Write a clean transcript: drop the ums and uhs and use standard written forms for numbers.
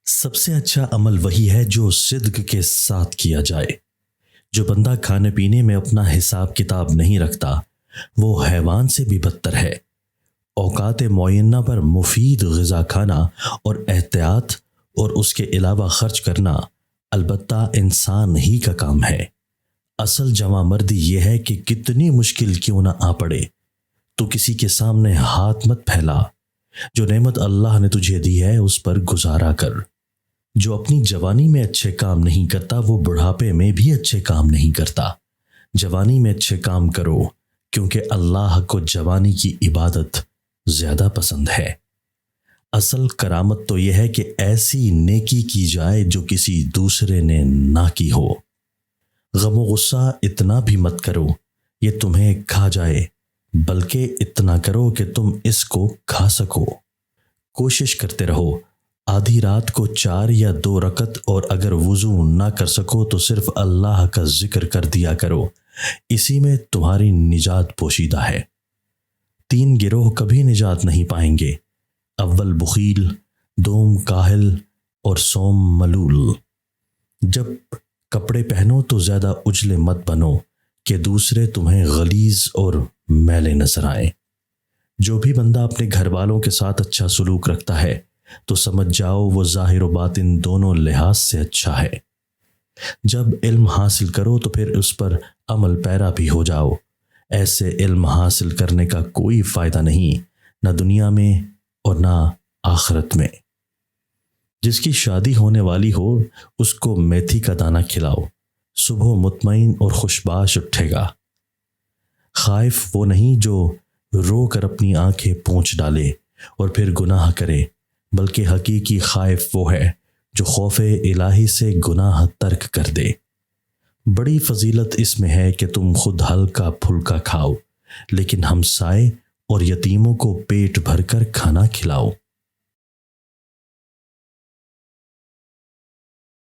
سب سے اچھا عمل وہی ہے جو صدق کے ساتھ کیا جائے۔ جو بندہ کھانے پینے میں اپنا حساب کتاب نہیں رکھتا وہ حیوان سے بھی بدتر ہے۔ اوقات معینہ پر مفید غذا کھانا اور احتیاط اور اس کے علاوہ خرچ کرنا البتہ انسان ہی کا کام ہے۔ اصل جوان مردی یہ ہے کہ کتنی مشکل کیوں نہ آ پڑے تو کسی کے سامنے ہاتھ مت پھیلا۔ جو نعمت اللہ نے تجھے دی ہے اس پر گزارا کر۔ جو اپنی جوانی میں اچھے کام نہیں کرتا وہ بڑھاپے میں بھی اچھے کام نہیں کرتا۔ جوانی میں اچھے کام کرو کیونکہ اللہ کو جوانی کی عبادت زیادہ پسند ہے۔ اصل کرامت تو یہ ہے کہ ایسی نیکی کی جائے جو کسی دوسرے نے نہ کی ہو۔ غم و غصہ اتنا بھی مت کرو یہ تمہیں کھا جائے، بلکہ اتنا کرو کہ تم اس کو کھا سکو۔ کوشش کرتے رہو آدھی رات کو 4 یا 2 رکعت، اور اگر وضو نہ کر سکو تو صرف اللہ کا ذکر کر دیا کرو، اسی میں تمہاری نجات پوشیدہ ہے۔ 3 گروہ کبھی نجات نہیں پائیں گے، اول بخیل، دوم کاہل اور سوم ملول۔ جب کپڑے پہنو تو زیادہ اجلے مت بنو کہ دوسرے تمہیں غلیظ اور میلے نظر آئیں۔ جو بھی بندہ اپنے گھر والوں کے ساتھ اچھا سلوک رکھتا ہے تو سمجھ جاؤ وہ ظاہر و باطن دونوں لحاظ سے اچھا ہے۔ جب علم حاصل کرو تو پھر اس پر عمل پیرا بھی ہو جاؤ۔ ایسے علم حاصل کرنے کا کوئی فائدہ نہیں، نہ دنیا میں اور نہ آخرت میں۔ جس کی شادی ہونے والی ہو اس کو میتھی کا دانہ کھلاؤ، صبح مطمئن اور خوشباش اٹھے گا۔ خائف وہ نہیں جو رو کر اپنی آنکھیں پونچھ ڈالے اور پھر گناہ کرے، بلکہ حقیقی خائف وہ ہے جو خوف الہی سے گناہ ترک کر دے۔ بڑی فضیلت اس میں ہے کہ تم خود ہلکا پھلکا کھاؤ لیکن ہمسائے اور یتیموں کو پیٹ بھر کر کھانا کھلاؤ۔